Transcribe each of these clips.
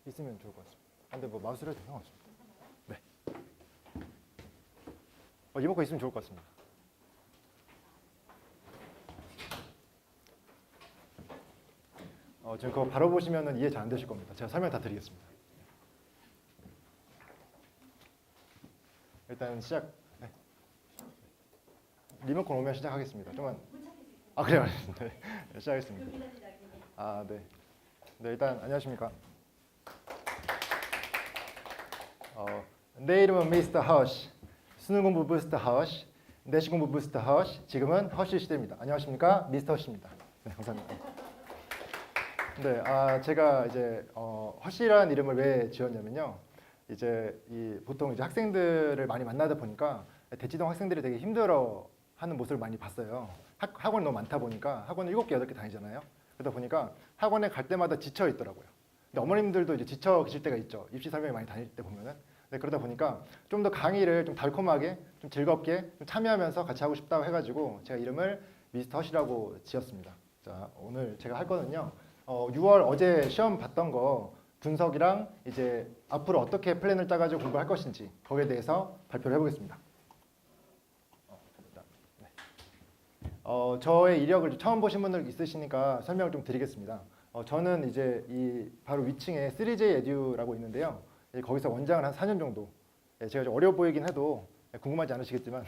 있으면 좋을 것 같습니다. 근데 뭐 마우스로 해도 상관없습니다. 네. 리모컨 있으면 좋을 것 같습니다. 지금 그거 바로 보시면은 이해 잘 안 되실 겁니다. 제가 설명 다 드리겠습니다. 일단 시작. 네. 리모컨 오면 시작하겠습니다. 좀만. 그래요. 네, 시작하겠습니다. 네. 네, 일단 안녕하십니까. 내 이름은 미스터 허쉬. 수능 공부 부스터 허쉬. 내신 공부 부스터 허쉬. 지금은 허쉬 시대입니다. 안녕하십니까, 미스터 허쉬입니다. 네, 감사합니다. 네, 제가 이제 허쉬라는 이름을 왜 지었냐면요. 이제 보통 이제 학생들을 많이 만나다 보니까 대치동 학생들이 되게 힘들어하는 모습을 많이 봤어요. 학원이 너무 많다 보니까 학원을 7개, 8개 다니잖아요. 그러다 보니까 학원에 갈 때마다 지쳐 있더라고요. 근데 어머님들도 이제 지쳐 계실 때가 있죠. 입시 설명회 많이 다닐 때 보면은. 네, 그러다 보니까 좀 더 강의를 좀 달콤하게, 좀 즐겁게 좀 참여하면서 같이 하고 싶다고 해가지고 제가 이름을 미스터 허쉬라고 지었습니다. 자, 오늘 제가 할 거는요. 6월 어제 시험 봤던 거 분석이랑 이제 앞으로 어떻게 플랜을 짜가지고 공부할 것인지 거기에 대해서 발표를 해보겠습니다. 네. 저의 이력을 처음 보신 분들 있으시니까 설명을 좀 드리겠습니다. 저는 이제 바로 위층에 3J 에듀라고 있는데요. 거기서 원장을 한 4년 정도. 제가 좀 어려 보이긴 해도 궁금하지 않으시겠지만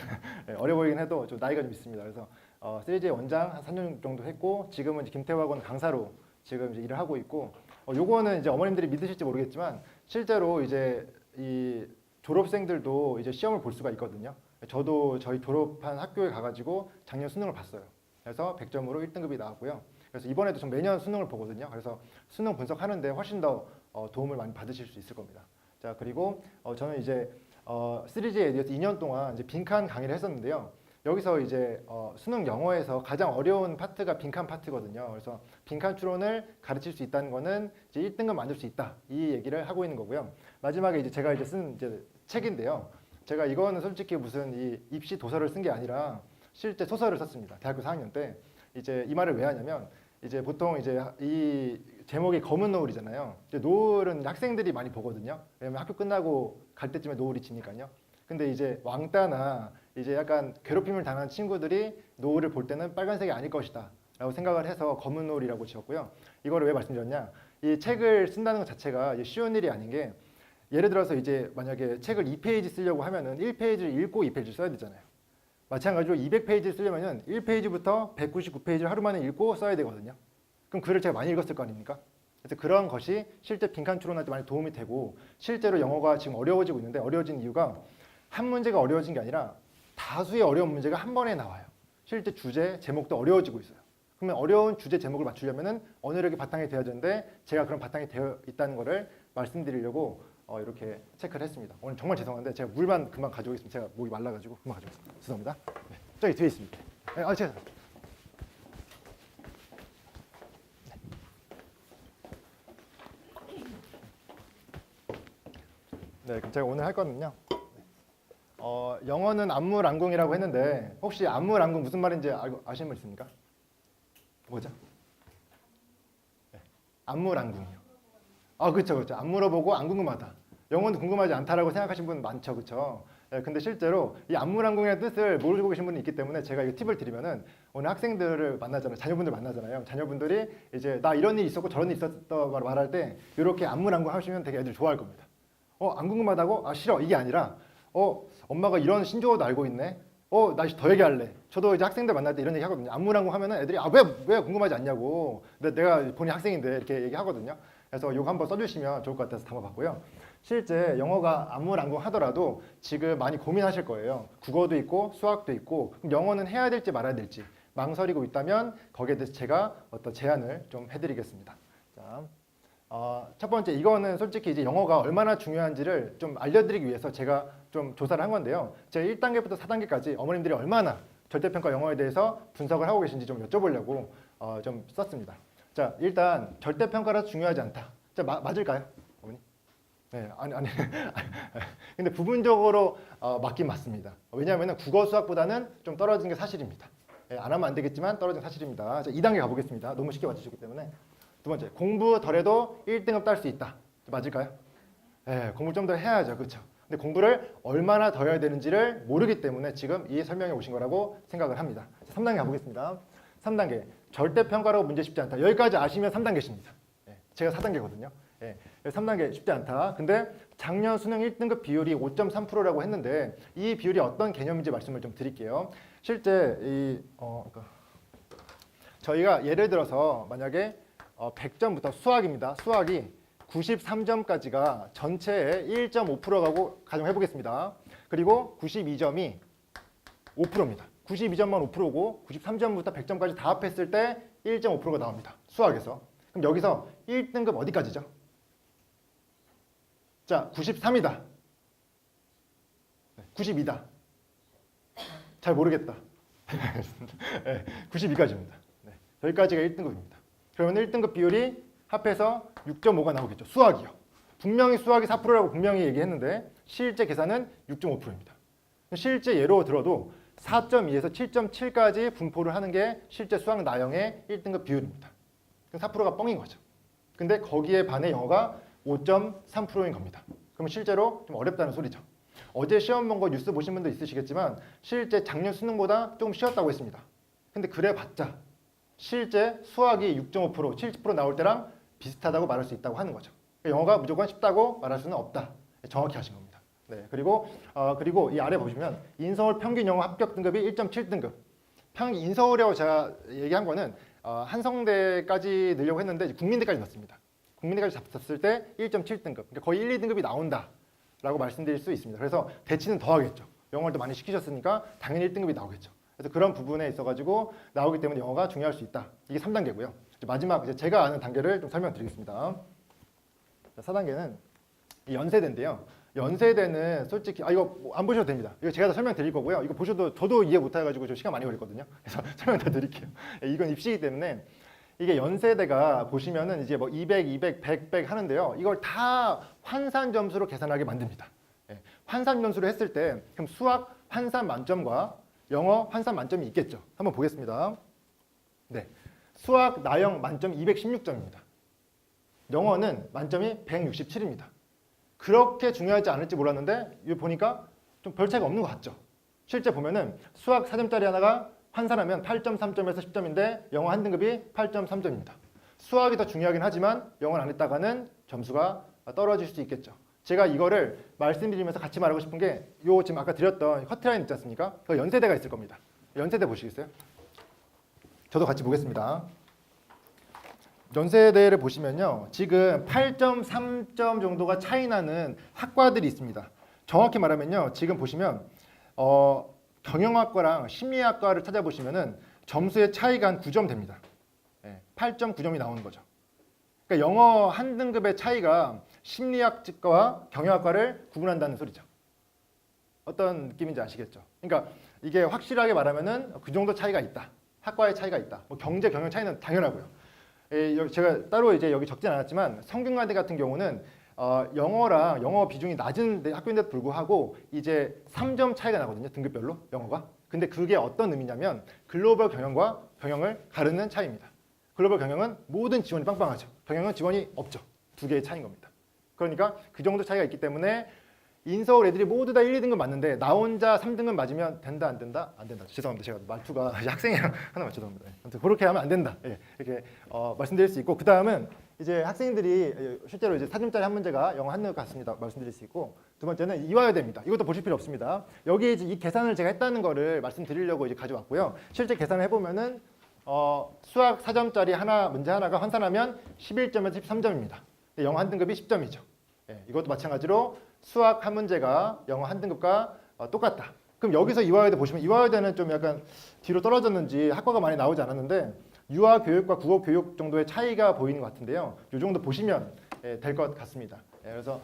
어려 보이긴 해도 좀 나이가 좀 있습니다. 그래서 3J 원장 한 4년 정도 했고 지금은 이제 김태호학원 강사로 지금 이제 일을 하고 있고 요거는 이제 어머님들이 믿으실지 모르겠지만 실제로 이제 이 졸업생들도 이제 시험을 볼 수가 있거든요. 저도 저희 졸업한 학교에 가가지고 작년 수능을 봤어요. 그래서 100점으로 1등급이 나왔고요. 그래서 이번에도 전 매년 수능을 보거든요. 그래서 수능 분석하는데 훨씬 더 도움을 많이 받으실 수 있을 겁니다. 자, 그리고 저는 이제 3G에 대해서 2년 동안 이제 빈칸 강의를 했었는데요. 여기서 이제 수능 영어에서 가장 어려운 파트가 빈칸 파트거든요. 그래서 빈칸 추론을 가르칠 수 있다는 거는 이제 1등급 만들 수 있다. 이 얘기를 하고 있는 거고요. 마지막에 이제 제가 이제 쓴 이제 책인데요. 제가 이거는 솔직히 무슨 이 입시 도서를 쓴 게 아니라 실제 소설을 썼습니다. 대학교 4학년 때. 이제 이 말을 왜 하냐면 이제 보통 이제 이 제목이 검은 노을이잖아요. 이제 노을은 학생들이 많이 보거든요. 왜냐면 학교 끝나고 갈 때쯤에 노을이 지니까요. 근데 이제 왕따나 이제 약간 괴롭힘을 당한 친구들이 노을을 볼 때는 빨간색이 아닐 것이다 라고 생각을 해서 검은 노을이라고 지었고요. 이거를 왜 말씀드렸냐, 이 책을 쓴다는 것 자체가 쉬운 일이 아닌 게, 예를 들어서 이제 만약에 책을 2페이지 쓰려고 하면은 1페이지를 읽고 2페이지를 써야 되잖아요. 마찬가지로 200페이지를 쓰려면은 1페이지부터 199페이지를 하루 만에 읽고 써야 되거든요. 그럼 글을 제가 많이 읽었을 거 아닙니까? 그래서 그런 것이 실제 빈칸 추론할 때 많이 도움이 되고, 실제로 영어가 지금 어려워지고 있는데 어려워진 이유가 한 문제가 어려워진 게 아니라 다수의 어려운 문제가 한 번에 나와요. 실제 주제, 제목도 어려워지고 있어요. 그러면 어려운 주제, 제목을 맞추려면 어느력이 바탕이 되어야 되는데 제가 그런 바탕이 되어 있다는 거를 말씀드리려고 이렇게 체크를 했습니다. 오늘 정말 죄송한데 제가 물만 금방 가져오겠습니다. 제가 목이 말라가지고 금방 가져오겠습니다. 죄송합니다. 네, 저기 뒤에 있습니다. 네, 제가. 네, 그럼 제가 오늘 할 거는요. 영어는 안무란궁이라고 했는데 혹시 안무란궁 무슨 말인지 아시는 분 있습니까? 뭐죠? 네, 안무란궁이요. 그렇죠, 그렇죠. 안 물어보고 안 궁금하다. 영어는 궁금하지 않다라고 생각하시는 분 많죠, 그렇죠? 네, 근데 실제로 이 안무란궁의 뜻을 모르고 계신 분이 있기 때문에 제가 이 팁을 드리면은 오늘 학생들을 만나잖아요, 자녀분들 만나잖아요. 자녀분들이 이제 나 이런 일이 있었고 저런 일이 있었다고 말할 때 이렇게 안무란궁 하시면 되게 애들이 좋아할 겁니다. 안 궁금하다고? 싫어. 이게 아니라 엄마가 이런 신조어도 알고 있네. 나 더 얘기할래. 저도 이제 학생들 만날 때 이런 얘기 하거든요. 안무란궁 하면은 애들이 왜 궁금하지 않냐고. 내가 본인 학생인데 이렇게 얘기하거든요. 그래서 이거 한번 써주시면 좋을 것 같아서 담아봤고요. 실제 영어가 안무란궁 하더라도 지금 많이 고민하실 거예요. 국어도 있고 수학도 있고, 그럼 영어는 해야 될지 말아야 될지 망설이고 있다면 거기에 대해서 제가 어떤 제안을 좀 해드리겠습니다. 자, 첫 번째, 이거는 솔직히 이제 영어가 얼마나 중요한지를 좀 알려드리기 위해서 제가 좀 조사를 한 건데요. 제가 1단계부터 4단계까지 어머님들이 얼마나 절대평가 영어에 대해서 분석을 하고 계신지 좀 여쭤보려고 좀 썼습니다. 자, 일단 절대평가라서 중요하지 않다. 자, 맞을까요, 어머니? 네, 아니. 근데 부분적으로 맞긴 맞습니다. 왜냐하면 국어 수학보다는 좀 떨어진 게 사실입니다. 네, 안 하면 안 되겠지만 떨어진 게 사실입니다. 자, 2단계 가보겠습니다. 너무 쉽게 맞추셨기 때문에. 두 번째, 공부 덜해도 1등급 딸 수 있다. 맞을까요? 네, 공부 좀 더 해야죠. 그렇죠? 근데 공부를 얼마나 더 해야 되는지를 모르기 때문에 지금 이 설명에 오신 거라고 생각을 합니다. 3단계 가보겠습니다. 3단계 절대평가로 문제 쉽지 않다. 여기까지 아시면 3단계십니다. 제가 4단계거든요. 3단계 쉽지 않다. 근데 작년 수능 1등급 비율이 5.3%라고 했는데 이 비율이 어떤 개념인지 말씀을 좀 드릴게요. 실제 저희가 예를 들어서 만약에 100점부터 수학입니다. 수학이 93점까지가 전체의 1.5%라고 가정해 보겠습니다. 그리고 92점이 5%입니다. 92점만 5%고 93점부터 100점까지 다 합했을 때 1.5%가 나옵니다. 수학에서. 그럼 여기서 1등급 어디까지죠? 자, 93이다. 92다. 잘 모르겠다. 92까지입니다. 여기까지가 1등급입니다. 그러면 1등급 비율이 합해서 6.5가 나오겠죠. 수학이요. 분명히 수학이 4%라고 분명히 얘기했는데 실제 계산은 6.5%입니다. 실제 예로 들어도 4.2에서 7.7까지 분포를 하는 게 실제 수학 나형의 1등급 비율입니다. 4%가 뻥인 거죠. 근데 거기에 반해 영어가 5.3%인 겁니다. 그러면 실제로 좀 어렵다는 소리죠. 어제 시험 본 거 뉴스 보신 분도 있으시겠지만 실제 작년 수능보다 좀 쉬웠다고 했습니다. 근데 그래봤자 실제 수학이 6.5%, 70% 나올 때랑 비슷하다고 말할 수 있다고 하는 거죠. 영어가 무조건 쉽다고 말할 수는 없다. 정확히 하신 겁니다. 네, 그리고 이 아래 보시면 인서울 평균 영어 합격 등급이 1.7등급. 인서울이라고 제가 얘기한 거는 한성대까지 넣으려고 했는데 국민대까지 넣습니다. 국민대까지 잡았을 때 1.7등급. 그러니까 거의 1, 2등급이 나온다라고 말씀드릴 수 있습니다. 그래서 대치는 더 하겠죠. 영어를 더 많이 시키셨으니까 당연히 1등급이 나오겠죠. 그래서 그런 부분에 있어가지고 나오기 때문에 영어가 중요할 수 있다. 이게 3단계고요. 마지막 이제 제가 아는 단계를 좀 설명드리겠습니다. 4단계는 연세대인데요. 연세대는 솔직히 이거 안 보셔도 됩니다. 이거 제가 다 설명드릴 거고요. 이거 보셔도 저도 이해 못해가지고 좀 시간 많이 걸리거든요. 그래서 설명 다 드릴게요. 이건 입시이기 때문에 이게 연세대가 보시면은 이제 뭐 200, 200, 100, 100 하는데요. 이걸 다 환산 점수로 계산하게 만듭니다. 환산 점수로 했을 때 그럼 수학 환산 만점과 영어 환산 만점이 있겠죠. 한번 보겠습니다. 네, 수학 나형 만점 216점입니다. 영어는 만점이 167입니다. 그렇게 중요하지 않을지 몰랐는데 이거 보니까 좀 별 차이가 없는 것 같죠. 실제 보면은 수학 4점짜리 하나가 환산하면 8.3점에서 10점인데 영어 한 등급이 8.3점입니다. 수학이 더 중요하긴 하지만 영어를 안 했다가는 점수가 떨어질 수 있겠죠. 제가 이거를 말씀드리면서 같이 말하고 싶은 게 요 지금 아까 드렸던 커트라인 있지 않습니까? 그 연세대가 있을 겁니다. 연세대 보시겠어요? 저도 같이 보겠습니다. 연세대를 보시면요. 지금 8.3점 정도가 차이 나는 학과들이 있습니다. 정확히 말하면요. 지금 보시면 경영학과랑 심리학과를 찾아보시면은 점수의 차이가 한 9점 됩니다. 8.9점이 나오는 거죠. 그러니까 영어 한 등급의 차이가 심리학과와 경영학과를 구분한다는 소리죠. 어떤 느낌인지 아시겠죠? 그러니까 이게 확실하게 말하면은 그 정도 차이가 있다. 학과의 차이가 있다. 뭐 경제, 경영 차이는 당연하고요. 제가 따로 이제 여기 적진 않았지만 성균관대 같은 경우는 영어랑 영어 비중이 낮은 학교인데도 불구하고 이제 3점 차이가 나거든요. 등급별로 영어가. 근데 그게 어떤 의미냐면 글로벌 경영과 경영을 가르는 차이입니다. 글로벌 경영은 모든 지원이 빵빵하죠. 경영은 지원이 없죠. 두 개의 차이인 겁니다. 그러니까 그 정도 차이가 있기 때문에 인서울 애들이 모두 다 1, 2등급 맞는데 나 혼자 3등급 맞으면 된다 안 된다? 안 된다. 죄송합니다. 제가 말투가 학생이랑 하나만 죄송합니다. 아무튼 그렇게 하면 안 된다. 이렇게 말씀드릴 수 있고 그 다음은 이제 학생들이 실제로 이제 4점짜리 한 문제가 영어 한 등급 같습니다. 말씀드릴 수 있고 두 번째는 이화여대입니다. 이것도 보실 필요 없습니다. 여기 이제 이 계산을 제가 했다는 거를 말씀드리려고 이제 가져왔고요. 실제 계산을 해보면은 수학 4점짜리 문제 하나가 환산하면 11점에서 13점입니다. 영어 한 등급이 10점이죠. 이것도 마찬가지로 수학 한 문제가 영어 한 등급과 똑같다. 그럼 여기서 이화여대 보시면 이화여대는 좀 약간 뒤로 떨어졌는지 학과가 많이 나오지 않았는데 유아 교육과 국어 교육 정도의 차이가 보이는 것 같은데요. 이 정도 보시면 될 것 같습니다. 그래서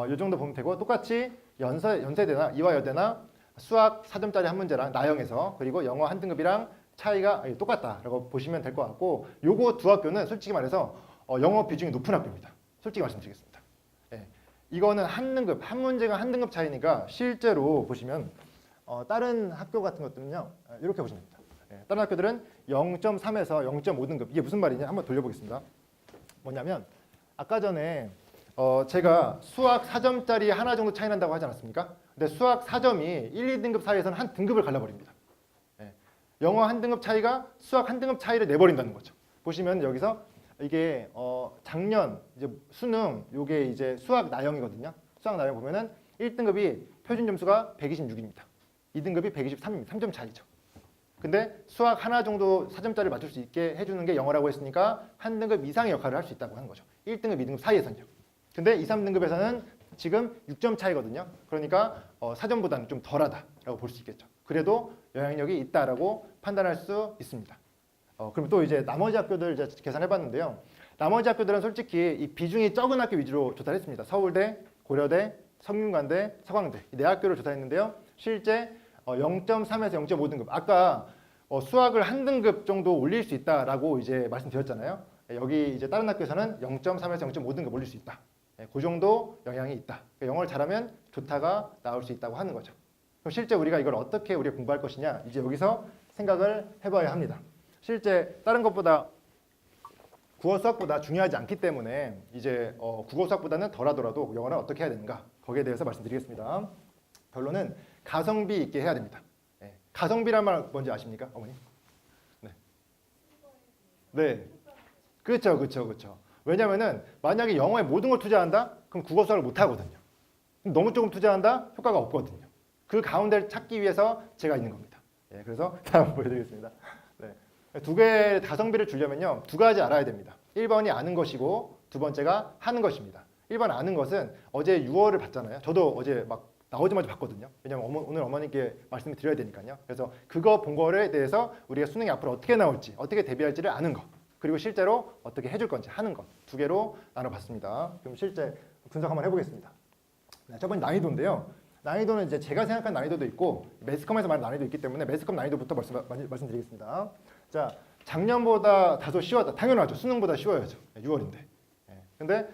이 정도 보면 되고 똑같이 연세대나 이화여대나 수학 4점짜리 한 문제랑 나형에서 그리고 영어 한 등급이랑 차이가 똑같다라고 보시면 될 것 같고 요거 두 학교는 솔직히 말해서 영어 비중이 높은 학교입니다. 솔직히 말씀드리겠습니다. 이거는 한 등급, 한 문제가 한 등급 차이니까 실제로 보시면 다른 학교 같은 것들은요. 이렇게 보시면 됩니다. 다른 학교들은 0.3에서 0.5등급. 이게 무슨 말이냐? 한번 돌려보겠습니다. 뭐냐면 아까 전에 제가 수학 4점짜리 하나 정도 차이 난다고 하지 않았습니까? 근데 수학 4점이 1, 2등급 사이에서는 한 등급을 갈라버립니다. 예. 영어 한 등급 차이가 수학 한 등급 차이를 내버린다는 거죠. 보시면 여기서 이게 작년 이제 수능 요게 이제 수학 나형이거든요. 수학 나형 보면은 1등급이 표준 점수가 126입니다. 2등급이 123입니다. 3점 차이죠. 근데 수학 하나 정도 4점짜리 맞출 수 있게 해주는 게 영어라고 했으니까 한 등급 이상의 역할을 할 수 있다고 하는 거죠. 1등급, 2등급 사이에서는요. 근데 2, 3등급에서는 지금 6점 차이거든요. 그러니까 4점보다는 좀 덜하다라고 볼 수 있겠죠. 그래도 영향력이 있다라고 판단할 수 있습니다. 그럼 또 이제 나머지 학교들 이제 계산해봤는데요. 나머지 학교들은 솔직히 이 비중이 적은 학교 위주로 조사했습니다. 서울대, 고려대, 성균관대, 서강대 이 네 학교를 조사했는데요. 실제 0.3에서 0.5등급. 아까 수학을 한 등급 정도 올릴 수 있다라고 이제 말씀드렸잖아요. 여기 이제 다른 학교에서는 0.3에서 0.5등급 올릴 수 있다. 그 정도 영향이 있다. 영어를 잘하면 좋다가 나올 수 있다고 하는 거죠. 그럼 실제 우리가 이걸 어떻게 우리가 공부할 것이냐? 이제 여기서 생각을 해봐야 합니다. 실제 다른 것보다 국어 수학보다 중요하지 않기 때문에 이제 국어 수학보다는 덜하더라도 영어는 어떻게 해야 되는가? 거기에 대해서 말씀드리겠습니다. 결론은 가성비 있게 해야 됩니다. 네. 가성비란 말 뭔지 아십니까, 어머니? 네. 네. 그렇죠, 그렇죠, 그렇죠. 왜냐하면은 만약에 영어에 모든 걸 투자한다, 그럼 국어 수학을 못 하거든요. 너무 조금 투자한다, 효과가 없거든요. 그 가운데를 찾기 위해서 제가 있는 겁니다. 예, 그래서 다음 보여드리겠습니다. 네. 두 개의 가성비를 주려면요, 두 가지 알아야 됩니다. 1번이 아는 것이고 두 번째가 하는 것입니다. 1번 아는 것은 어제 6월을 봤잖아요. 저도 어제 막 나오자마자 봤거든요. 왜냐면 오늘 어머니께 말씀을 드려야 되니까요. 그래서 그거 본 거에 대해서 우리가 수능이 앞으로 어떻게 나올지, 어떻게 대비할지를 아는 것. 그리고 실제로 어떻게 해줄 건지 하는 것. 두 개로 나눠봤습니다. 그럼 실제 분석 한번 해보겠습니다. 네, 첫 번째 난이도인데요. 난이도는 이제 제가 생각한 난이도도 있고 매스컴에서 말한 난이도 있기 때문에 매스컴 난이도부터 말씀드리겠습니다. 자, 작년보다 다소 쉬웠다. 당연하죠. 수능보다 쉬워야죠. 6월인데. 네. 근데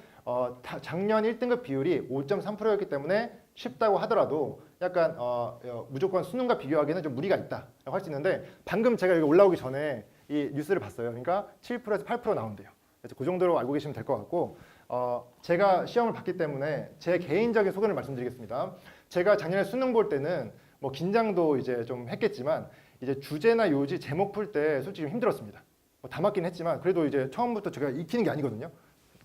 작년 1등급 비율이 5.3%였기 때문에 쉽다고 하더라도 약간 무조건 수능과 비교하기에는 좀 무리가 있다라고 할 수 있는데 방금 제가 여기 올라오기 전에 이 뉴스를 봤어요. 그러니까 7%에서 8% 나온대요. 그래서 그 정도로 알고 계시면 될 것 같고 제가 시험을 봤기 때문에 제 개인적인 소견을 말씀드리겠습니다. 제가 작년에 수능 볼 때는 뭐 긴장도 이제 좀 했겠지만 이제 주제나 요지 제목 풀 때 솔직히 좀 힘들었습니다. 다 맞긴 했지만 그래도 이제 처음부터 제가 익히는 게 아니거든요.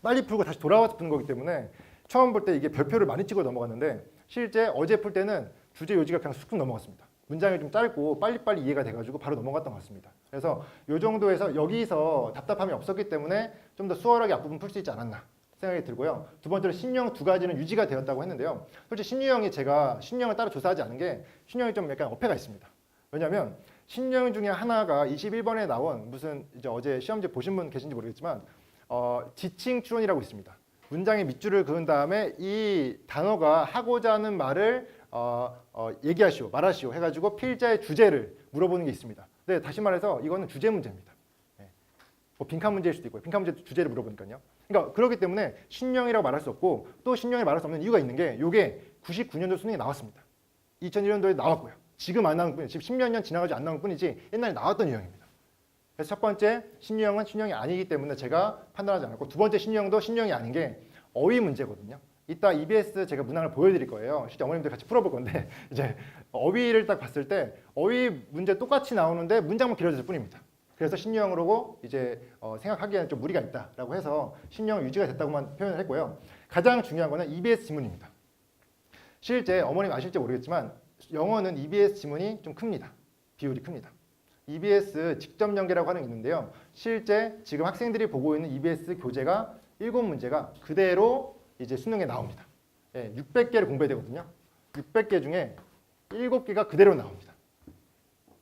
빨리 풀고 다시 돌아와서 푸는 거기 때문에 처음 볼 때 이게 별표를 많이 찍어 넘어갔는데 실제 어제 풀 때는 주제 요지가 그냥 쑥쑥 넘어갔습니다. 문장이 좀 짧고 빨리빨리 이해가 돼가지고 바로 넘어갔던 것 같습니다. 그래서 이 정도에서 여기서 답답함이 없었기 때문에 좀 더 수월하게 앞부분 풀 수 있지 않았나 생각이 들고요. 두 번째로 신유형 두 가지는 유지가 되었다고 했는데요. 솔직히 신유형이 제가 신유형을 따로 조사하지 않은 게 신유형이 좀 약간 어폐가 있습니다. 왜냐하면 신유형 중에 하나가 21번에 나온 무슨 이제 어제 시험지 보신 분 계신지 모르겠지만 지칭 추론이라고 있습니다. 문장의 밑줄을 그은 다음에 이 단어가 하고자 하는 말을 얘기하시오, 말하시오 해가지고 필자의 주제를 물어보는 게 있습니다. 근데 다시 말해서 이거는 주제 문제입니다. 네. 뭐 빈칸 문제일 수도 있고요. 빈칸 문제 주제를 물어보니까요. 그러니까 그렇기 때문에 신유형이라고 말할 수 없고 또 신유형이 말할 수 없는 이유가 있는 게 이게 99년도 수능에 나왔습니다. 2001년도에 나왔고요. 지금 안 나온 뿐이지, 지금 10몇 년 지나가지고 안 나온 뿐이지 옛날에 나왔던 유형입니다. 그래서 첫 번째 신유형은 신유형이 아니기 때문에 제가 판단하지 않았고 두 번째 신유형도 신유형이 아닌 게 어휘 문제거든요. 이따 EBS 제가 문항을 보여드릴 거예요. 실제 어머님들 같이 풀어볼 건데 이제 어휘를 딱 봤을 때 어휘 문제 똑같이 나오는데 문장만 길어졌을 뿐입니다. 그래서 신유형으로 이제 생각하기에는 좀 무리가 있다라고 해서 신유형 유지가 됐다고만 표현을 했고요. 가장 중요한 거는 EBS 지문입니다. 실제 어머님 아실지 모르겠지만 영어는 EBS 지문이 좀 큽니다. 비율이 큽니다. EBS 직접 연계라고 하는 게 있는데요. 실제 지금 학생들이 보고 있는 EBS 교재가 7문제가 그대로 이제 수능에 나옵니다. 예, 600개를 공부해야 되거든요. 600개 중에 7개가 그대로 나옵니다.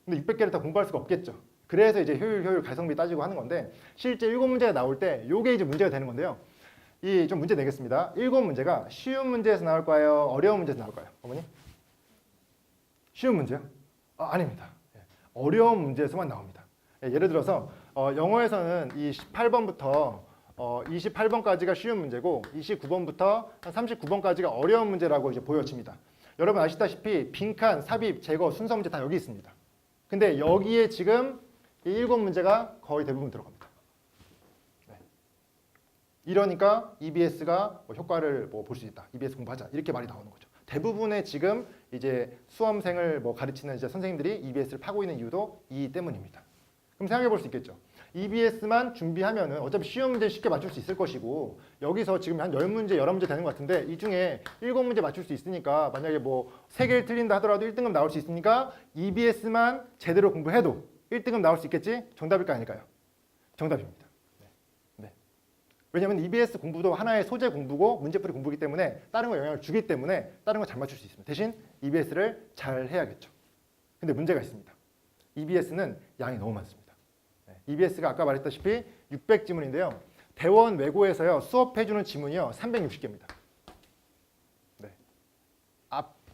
근데 600개를 다 공부할 수가 없겠죠. 그래서 이제 효율, 가성비 따지고 하는 건데 실제 7문제가 나올 때 이게 이제 문제가 되는 건데요. 이 좀 문제 내겠습니다. 7문제가 쉬운 문제에서 나올까요? 어려운 문제에서 나올까요? 어머니? 쉬운 문제요? 아닙니다. 어려운 문제에서만 나옵니다. 예를 들어서 영어에서는 이 18번부터 28번까지가 쉬운 문제고 29번부터 39번까지가 어려운 문제라고 이제 보여집니다. 여러분 아시다시피 빈칸, 삽입, 제거, 순서 문제 다 여기 있습니다. 근데 여기에 지금 이 7문제가 거의 대부분 들어갑니다. 네. 이러니까 EBS가 효과를 볼 수 있다. EBS 공부하자. 이렇게 말이 나오는 거죠. 대부분의 지금 이제 수험생을 가르치는 이제 선생님들이 EBS를 파고 있는 이유도 이 때문입니다. 그럼 생각해 볼 수 있겠죠. EBS만 준비하면은 어차피 쉬운 문제 쉽게 맞출 수 있을 것이고 여기서 지금 한 10문제, 11문제 되는 것 같은데 이 중에 7문제 맞출 수 있으니까 만약에 3개를 틀린다 하더라도 1등급 나올 수 있으니까 EBS만 제대로 공부해도 1등급 나올 수 있겠지? 정답일까 아닐까요? 정답입니다. 네. 왜냐하면 EBS 공부도 하나의 소재 공부고 문제풀이 공부이기 때문에 다른 거 영향을 주기 때문에 다른 거 잘 맞출 수 있습니다. 대신 EBS를 잘 해야겠죠. 근데 문제가 있습니다. EBS는 양이 너무 많습니다. EBS가 아까 말했다시피 600지문인데요. 대원 외고에서요 수업해주는 지문이요 360개입니다. 네.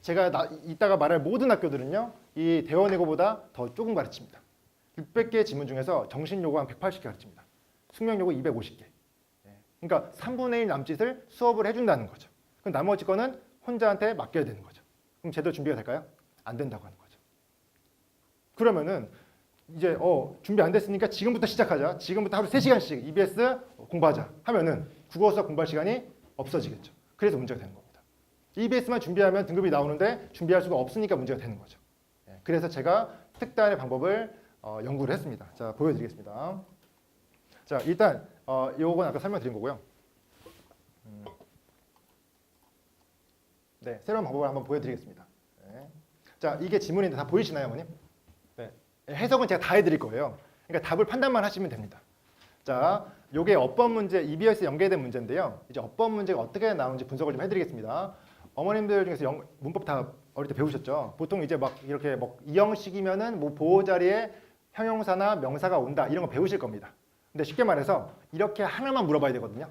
제가 이따가 말할 모든 학교들은요 이 대원 외고보다 더 조금 가르칩니다. 600개 지문 중에서 정신 요구 한 180개 가르칩니다. 숙명 요구 250개. 그러니까 3분의 1 남짓을 수업을 해준다는 거죠. 그럼 나머지 거는 혼자한테 맡겨야 되는 거죠. 그럼 제대로 준비가 될까요? 안 된다고 하는 거죠. 그러면은 이제 준비 안 됐으니까 지금부터 시작하자. 지금부터 하루 3시간씩 EBS 공부하자 하면은 국어 수학 공부할 시간이 없어지겠죠. 그래서 문제가 되는 겁니다. EBS만 준비하면 등급이 나오는데 준비할 수가 없으니까 문제가 되는 거죠. 그래서 제가 특단의 방법을 연구를 했습니다. 자, 보여드리겠습니다. 자, 일단 요건 아까 설명드린 거고요. 네, 새로운 방법을 한번 보여드리겠습니다. 네. 자, 이게 지문인데 다 보이시나요, 어머님? 네. 해석은 제가 다 해드릴 거예요. 그러니까 답을 판단만 하시면 됩니다. 자, 요게 어법 문제, EBS 연계된 문제인데요. 이제 어법 문제가 어떻게 나오는지 분석을 좀 해드리겠습니다. 어머님들 중에서 문법 다 어릴 때 배우셨죠? 보통 이제 막 이렇게 이 형식이면은 보호 자리에 형용사나 명사가 온다 이런 거 배우실 겁니다. 근데 쉽게 말해서 이렇게 하나만 물어봐야 되거든요.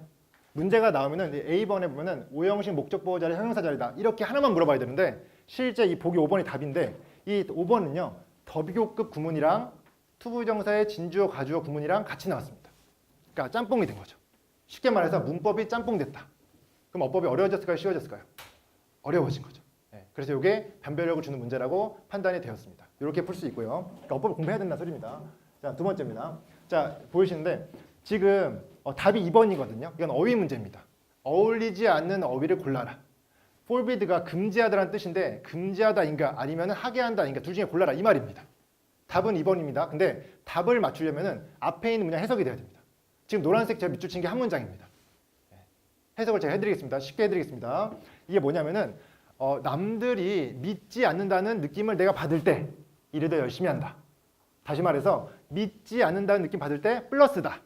문제가 나오면은 A번에 보면은 5형식 목적 보호 자리 형용사 자리다 이렇게 하나만 물어봐야 되는데 실제 이 보기 5번이 답인데 이 5번은요 더비교급 구문이랑 투부정사의 진주어 가주어 구문이랑 같이 나왔습니다. 그러니까 짬뽕이 된 거죠. 쉽게 말해서 문법이 짬뽕됐다. 그럼 어법이 어려워졌을까요? 쉬워졌을까요? 어려워진 거죠. 그래서 이게 변별력을 주는 문제라고 판단이 되었습니다. 이렇게 풀 수 있고요. 그러니까 어법을 공부해야 된다는 소리입니다. 자, 두 번째입니다. 자, 보이시는데 지금 답이 2번이거든요. 이건 어휘 문제입니다. 어울리지 않는 어휘를 골라라. forbidd가 금지하다라는 뜻인데 금지하다인가 아니면 하게 한다인가 둘 중에 골라라 이 말입니다. 답은 2번입니다. 근데 답을 맞추려면 앞에 있는 문장 해석이 돼야 됩니다. 지금 노란색 제가 밑줄 친 게 한 문장입니다. 해석을 제가 해드리겠습니다. 쉽게 해드리겠습니다. 이게 뭐냐면은 남들이 믿지 않는다는 느낌을 내가 받을 때 이래도 열심히 한다. 다시 말해서 믿지 않는다는 느낌 받을 때 플러스다.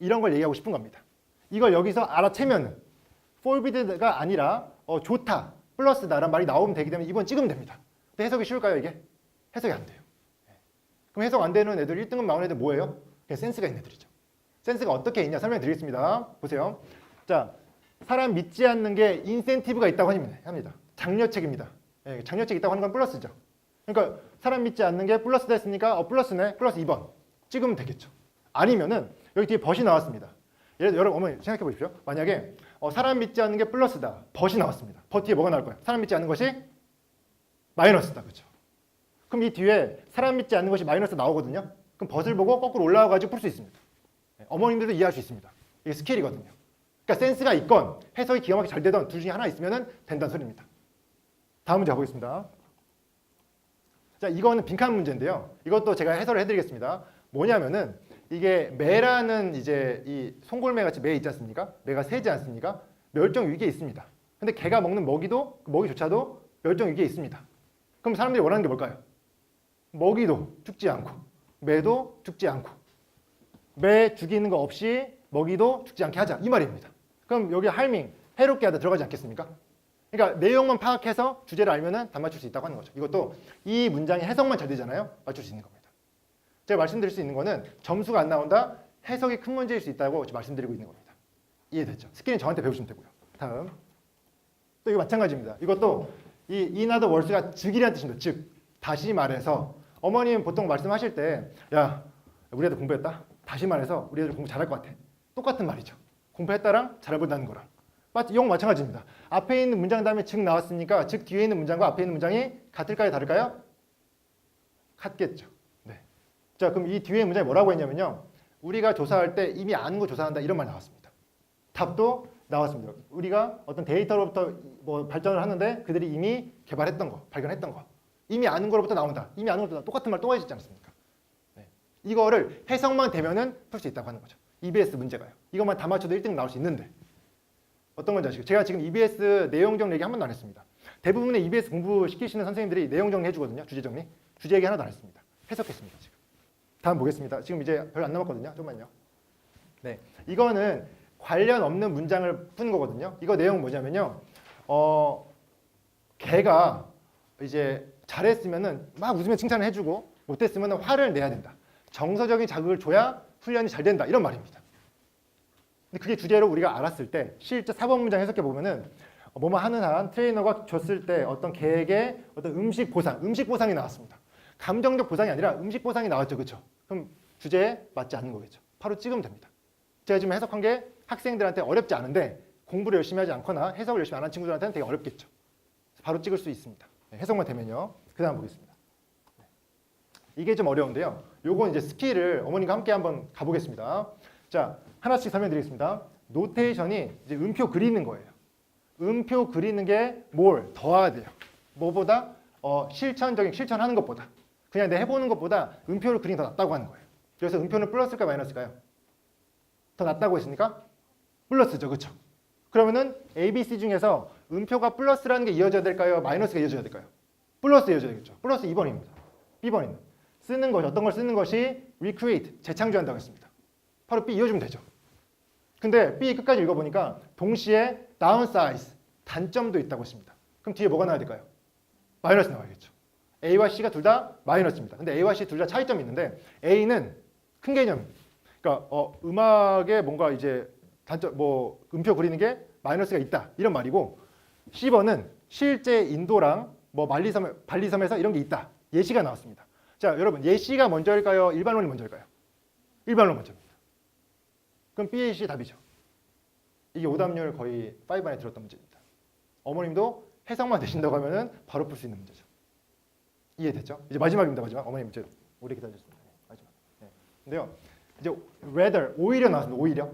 이런 걸 얘기하고 싶은 겁니다. 이걸 여기서 알아채면은 forbidd가 아니라 좋다, 플러스다라는 말이 나오면 되기 때문에 2번 찍으면 됩니다. 근데 해석이 쉬울까요 이게? 해석이 안 돼요. 그럼 해석 안 되는 애들 1등급 나오는 애들 뭐예요? 그냥 센스가 있는 애들이죠. 센스가 어떻게 있냐 설명해 드리겠습니다. 보세요. 자, 사람 믿지 않는 게 인센티브가 있다고 합니다. 장려책입니다. 장려책 있다고 하는 건 플러스죠. 그러니까 사람 믿지 않는 게 플러스 됐으니까 플러스네. 플러스 2번. 찍으면 되겠죠. 아니면은 여기 뒤에 벗이 나왔습니다. 여러분 어머니 생각해 보십시오. 만약에 사람 믿지 않는 게 플러스다. 벗이 나왔습니다. 벗 뒤에 뭐가 나올 거예요? 사람 믿지 않는 것이 마이너스다. 그렇죠? 그럼 이 뒤에 사람 믿지 않는 것이 마이너스 나오거든요. 그럼 벗을 보고 거꾸로 올라와 가지고 풀 수 있습니다. 어머님들도 이해할 수 있습니다. 이게 스킬이거든요. 그러니까 센스가 있건 해석이 기가 막히게 잘 되던 둘 중에 하나 있으면 된다는 소리입니다. 다음 문제 가보겠습니다. 자, 이거는 빈칸 문제인데요. 이것도 제가 해설을 해드리겠습니다. 뭐냐면은 이게 매라는 이제 이 송골매 같이 매 있지 않습니까? 매가 새지 않습니까? 멸종 위기에 있습니다. 근데 개가 먹는 먹이조차도 멸종 위기에 있습니다. 그럼 사람들이 원하는 게 뭘까요? 먹이도 죽지 않고 매도 죽지 않고 매 죽이는 거 없이 먹이도 죽지 않게 하자 이 말입니다. 그럼 여기 할밍 해롭게 하다 들어가지 않겠습니까? 그러니까 내용만 파악해서 주제를 알면은 다 맞출 수 있다고 하는 거죠. 이것도 이 문장의 해석만 잘 되잖아요. 맞출 수 있는 겁니다. 제가 말씀드릴 수 있는 거는 점수가 안 나온다. 해석이 큰 문제일 수 있다고 말씀드리고 있는 겁니다. 이해됐죠? 스킬은 저한테 배우시면 되고요. 다음 또 이거 마찬가지입니다. 이것도 이 in other words가 즉이라는 뜻입니다. 즉 다시 말해서 어머님 보통 말씀하실 때 야 우리 애들 공부했다. 다시 말해서 우리 애들 공부 잘할 것 같아. 똑같은 말이죠. 공부했다랑 잘해본다는 거랑 영 마찬가지입니다. 앞에 있는 문장 다음에 즉 나왔으니까 즉 뒤에 있는 문장과 앞에 있는 문장이 같을까요? 다를까요? 같겠죠. 네. 자, 그럼 이 뒤에 문장이 뭐라고 했냐면요. 우리가 조사할 때 이미 아는 거 조사한다 이런 말 나왔습니다. 답도 나왔습니다. 우리가 어떤 데이터로부터 뭐 발전을 하는데 그들이 이미 개발했던 거, 발견했던 거, 이미 아는 거로부터 나온다. 이미 아는 것부터 똑같은 말 또 해주지 않습니까? 네. 이거를 해석만 되면은 풀 수 있다고 하는 거죠. EBS 문제가요. 이것만 다 맞춰도 1등 나올 수 있는데 어떤 건지 아시죠? 제가 지금 EBS 내용 정리 얘기 한 번도 안 했습니다. 대부분의 EBS 공부 시키시는 선생님들이 내용 정리 해주거든요. 주제 정리. 주제 얘기 하나도 안 했습니다. 해석했습니다. 지금. 다음 보겠습니다. 지금 이제 별로 안 남았거든요. 좀만요. 네, 이거는 관련 없는 문장을 푸는 거거든요. 이거 내용 뭐냐면요. 걔가 이제 잘했으면은 막 웃으면 칭찬을 해주고 못했으면은 화를 내야 된다. 정서적인 자극을 줘야 훈련이 잘 된다. 이런 말입니다. 근데 그게 주제로 우리가 알았을 때 실제 4번 문장 해석해 보면은 뭐뭐 하는 한 트레이너가 줬을 때 어떤 걔에게 어떤 음식 보상이 나왔습니다. 감정적 보상이 아니라 음식 보상이 나왔죠, 그렇죠? 그럼 주제에 맞지 않는 거겠죠. 바로 찍으면 됩니다. 제가 지금 해석한 게 학생들한테 어렵지 않은데 공부를 열심히 하지 않거나 해석을 열심히 안 한 친구들한테는 되게 어렵겠죠. 바로 찍을 수 있습니다. 네, 해석만 되면요. 그 다음 보겠습니다. 네. 이게 좀 어려운데요. 요건 이제 스킬을 어머님과 함께 한번 가보겠습니다. 자, 하나씩 설명드리겠습니다. 노테이션이 이제 음표 그리는 거예요. 음표 그리는 게 뭘 더해야 돼요. 뭐보다 실천하는 것보다 그냥 내 해보는 것보다 음표를 그리는 게 더 낫다고 하는 거예요. 그래서 음표는 플러스일까요, 마이너스일까요? 더 낫다고 했으니까 플러스죠, 그렇죠? 그러면은 A, B, C 중에서 음표가 플러스라는 게 이어져야 될까요, 마이너스가 이어져야 될까요? 플러스 이어져야 되겠죠. 플러스 2번입니다. B번입니다. 쓰는 것이 어떤 걸 쓰는 것이 recreate, 재창조한다고 했습니다. 바로 B 이어주면 되죠. 근데 B 끝까지 읽어보니까 동시에 downsize, 단점도 있다고 했습니다. 그럼 뒤에 뭐가 나와야 될까요? 마이너스 나와야겠죠. A와 C가 둘 다 마이너스입니다. 근데 A와 C 둘 다 차이점이 있는데 A는 큰 개념입니다. 그러니까 음악에 뭔가 이제 단점, 뭐 음표 그리는 게 마이너스가 있다 이런 말이고, C번은 실제 인도랑 뭐 발리섬에서 이런 게 있다 예시가 나왔습니다. 자, 여러분 예시가 먼저일까요, 일반론이 먼저일까요? 일반론 먼저입니다. 그럼 B, A, C 답이죠. 이게 오답률 거의 5 안에 들었던 문제입니다. 어머님도 해석만 되신다고 하면은 바로 풀 수 있는 문제죠. 이해됐죠? 이제 마지막입니다. 마지막. 어머님 이제 오래 기다려주셨습니다. 마지막. 네. 근데요, 이제 rather, 오히려 나왔습니다.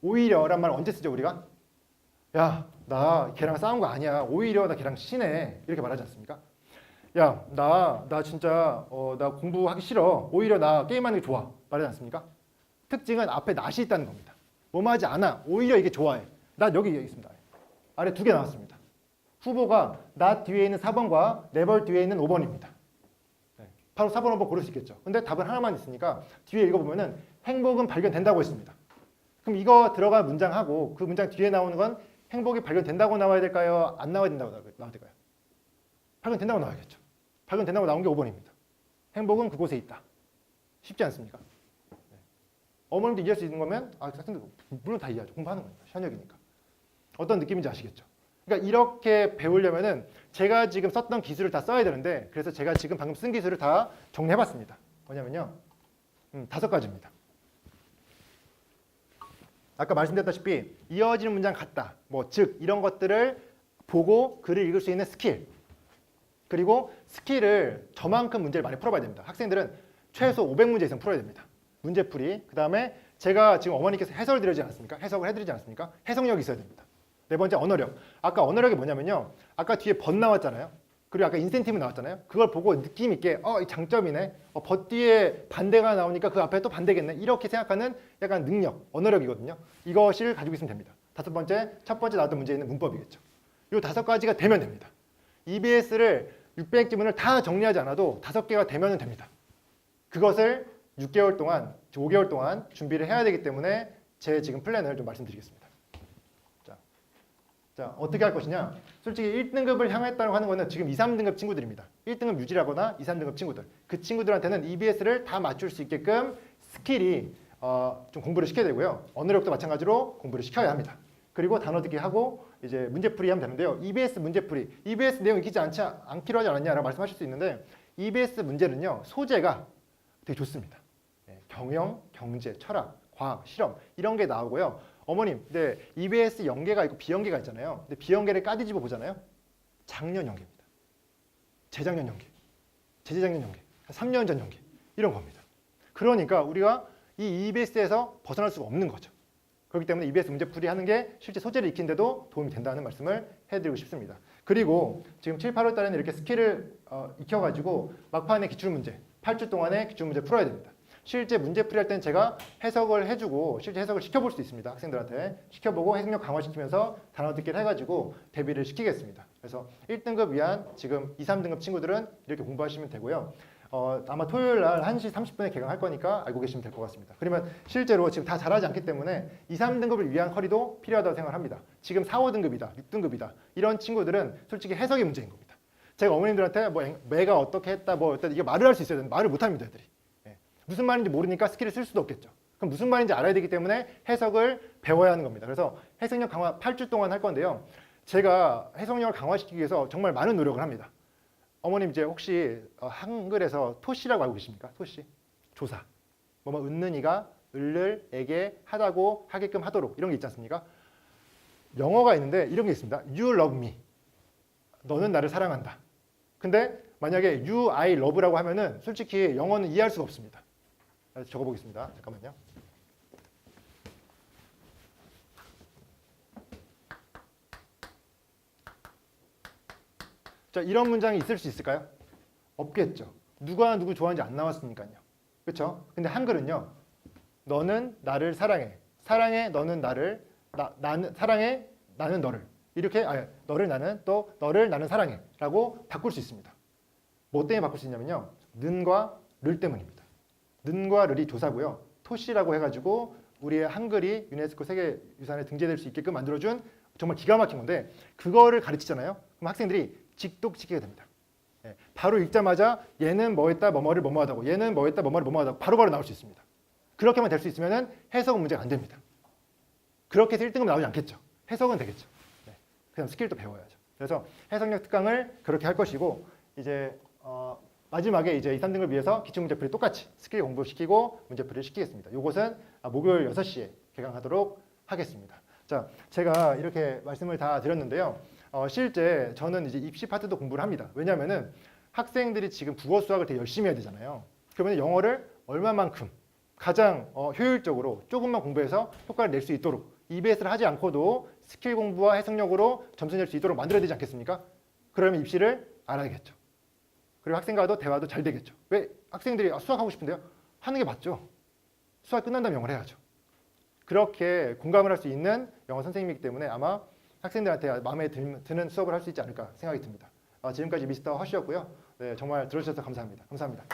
오히려란 말 언제 쓰죠 우리가? 야, 나 걔랑 싸운 거 아니야. 오히려 나 걔랑 친해. 이렇게 말하지 않습니까? 야, 나 진짜 나 공부하기 싫어. 오히려 나 게임하는 게 좋아. 말하지 않습니까? 특징은 앞에 not이 있다는 겁니다. 뭐뭐 하지 않아. 오히려 이게 좋아해. 나 여기 있습니다. 아래 두 개 나왔습니다. 후보가 not 뒤에 있는 4번과 never 뒤에 있는 5번입니다. 네. 바로 4번, 5번 고를 수 있겠죠. 근데 답은 하나만 있으니까 뒤에 읽어보면은 행복은 발견된다고 했습니다. 그럼 이거 들어간 문장하고 그 문장 뒤에 나오는 건 행복이 발견된다고 나와야 될까요? 안 나와야 된다고 나와야 될까요? 발견된다고 나와야겠죠. 발견된다고 나온 게 5번입니다. 행복은 그곳에 있다. 쉽지 않습니까? 네. 어머님도 이해할 수 있는 거면 학생들 물론 다 이해하죠. 공부하는 거니까. 현역이니까. 어떤 느낌인지 아시겠죠? 그러니까 이렇게 배우려면은 제가 지금 썼던 기술을 다 써야 되는데, 그래서 제가 지금 방금 쓴 기술을 다 정리해봤습니다. 뭐냐면요, 5가지입니다. 아까 말씀드렸다시피 이어지는 문장 같다, 뭐 즉 이런 것들을 보고 글을 읽을 수 있는 스킬, 그리고 스킬을 저만큼 문제를 많이 풀어봐야 됩니다. 학생들은 최소 500문제 이상 풀어야 됩니다. 문제풀이, 그 다음에 제가 지금 어머니께서 해석을 드리지 않았습니까? 해석을 해드리지 않았습니까? 해석력이 있어야 됩니다. 네 번째, 언어력. 아까 언어력이 뭐냐면요, 아까 뒤에 벗 나왔잖아요. 그리고 아까 인센티브 나왔잖아요. 그걸 보고 느낌 있게 이 장점이네, 벗 뒤에 반대가 나오니까 그 앞에 또 반대겠네, 이렇게 생각하는 약간 능력, 언어력이거든요. 이것을 가지고 있으면 됩니다. 5번째, 첫 번째 나왔던 문제에 있는 문법이겠죠. 이 5가지가 되면 됩니다. EBS를 600지문을 다 정리하지 않아도 5개가 되면 됩니다. 그것을 6개월 동안, 5개월 동안 준비를 해야 되기 때문에 제 지금 플랜을 좀 말씀드리겠습니다. 자, 어떻게 할 것이냐? 솔직히 1등급을 향했다고 하는 거는 지금 2, 3등급 친구들입니다. 1등급 유지라거나 2, 3등급 친구들. 그 친구들한테는 EBS를 다 맞출 수 있게끔 스킬이 좀 공부를 시켜야 되고요. 언어력도 마찬가지로 공부를 시켜야 합니다. 그리고 단어 듣기 하고 이제 문제풀이 하면 되는데요. EBS 문제풀이, EBS 내용 익히지 않기로 하지 않았냐라고 말씀하실 수 있는데, EBS 문제는요, 소재가 되게 좋습니다. 네, 경영, 경제, 철학, 과학, 실험 이런 게 나오고요. 어머님, 근데 EBS 연계가 있고 비연계가 있잖아요. 근데 비연계를 까뒤집어 보잖아요. 작년 연계입니다. 재작년 연계, 재재작년 연계, 3년 전 연계, 이런 겁니다. 그러니까 우리가 이 EBS에서 벗어날 수가 없는 거죠. 그렇기 때문에 EBS 문제풀이 하는 게 실제 소재를 익히는데도 도움이 된다는 말씀을 해드리고 싶습니다. 그리고 지금 7, 8월 달에는 이렇게 스킬을 익혀가지고 막판에 기출문제, 8주 동안에 기출문제 풀어야 됩니다. 실제 문제풀이 할 때는 제가 해석을 해주고 실제 해석을 시켜볼 수 있습니다. 학생들한테 시켜보고 해석력 강화시키면서 단어 듣기를 해가지고 대비를 시키겠습니다. 그래서 1등급 위한 지금 2, 3등급 친구들은 이렇게 공부하시면 되고요. 아마 토요일 날 1시 30분에 개강할 거니까 알고 계시면 될 것 같습니다. 그러면 실제로 지금 다 잘하지 않기 때문에 2, 3등급을 위한 커리도 필요하다고 생각합니다. 지금 4, 5등급이다, 6등급이다 이런 친구들은 솔직히 해석이 문제인 겁니다. 제가 어머님들한테 뭐 매가 어떻게 했다 뭐 어때 이게 말을 할 수 있어야 되는데 말을 못 합니다, 애들이. 무슨 말인지 모르니까 스킬을 쓸 수도 없겠죠. 그럼 무슨 말인지 알아야 되기 때문에 해석을 배워야 하는 겁니다. 그래서 해석력 강화 8주 동안 할 건데요. 제가 해석력을 강화시키기 위해서 정말 많은 노력을 합니다. 어머님 이제 혹시 한글에서 토시라고 알고 계십니까? 토시. 조사. 뭐뭐 웃는 이가 을을 에게 하다고 하게끔 하도록 이런 게 있지 않습니까? 영어가 있는데 이런 게 있습니다. You love me. 너는 나를 사랑한다. 근데 만약에 you, I love라고 하면은 솔직히 영어는 이해할 수가 없습니다. 적어보겠습니다. 잠깐만요. 자, 이런 문장이 있을 수 있을까요? 없겠죠. 누가 누구 좋아하는지 안 나왔으니까요. 그렇죠? 근데 한글은요. 너는 나를 사랑해. 사랑해 너는 나를 나는 사랑해 나는 너를. 이렇게 너를 나는 또 너를 나는 사랑해 라고 바꿀 수 있습니다. 뭐 때문에 바꿀 수 있냐면요. 는과 를 때문입니다. 는과 를이 조사고요. 토시라고 해가지고 우리의 한글이 유네스코 세계유산에 등재될 수 있게끔 만들어준 정말 기가 막힌 건데 그거를 가르치잖아요. 그럼 학생들이 직독시키게 됩니다. 바로 읽자마자 얘는 뭐했다 뭐뭐를 뭐뭐하다고 얘는 뭐했다 뭐뭐를 뭐뭐하다고 바로바로 나올 수 있습니다. 그렇게만 될 수 있으면 해석은 문제가 안 됩니다. 그렇게 해서 1등급 나오지 않겠죠. 해석은 되겠죠. 그냥 스킬도 배워야죠. 그래서 해석력 특강을 그렇게 할 것이고 이제 마지막에 이제 2, 3등을 위해서 기출문제풀이 똑같이 스킬 공부시키고 문제풀이를 시키겠습니다. 이것은 목요일 6시에 개강하도록 하겠습니다. 자, 제가 이렇게 말씀을 다 드렸는데요. 실제 저는 이제 입시 파트도 공부를 합니다. 왜냐하면은 학생들이 지금 국어 수학을 되게 열심히 해야 되잖아요. 그러면 영어를 얼마만큼 가장 효율적으로 조금만 공부해서 효과를 낼 수 있도록 EBS를 하지 않고도 스킬 공부와 해석력으로 점수 낼 수 있도록 만들어야 되지 않겠습니까? 그러면 입시를 알아야겠죠. 그리고 학생과도 대화도 잘 되겠죠. 왜 학생들이 수학하고 싶은데요? 하는 게 맞죠. 수학 끝난 다음에 영어를 해야죠. 그렇게 공감을 할 수 있는 영어 선생님이기 때문에 아마 학생들한테 마음에 드는 수업을 할 수 있지 않을까 생각이 듭니다. 지금까지 미스터 허쉬였고요. 네, 정말 들어주셔서 감사합니다. 감사합니다.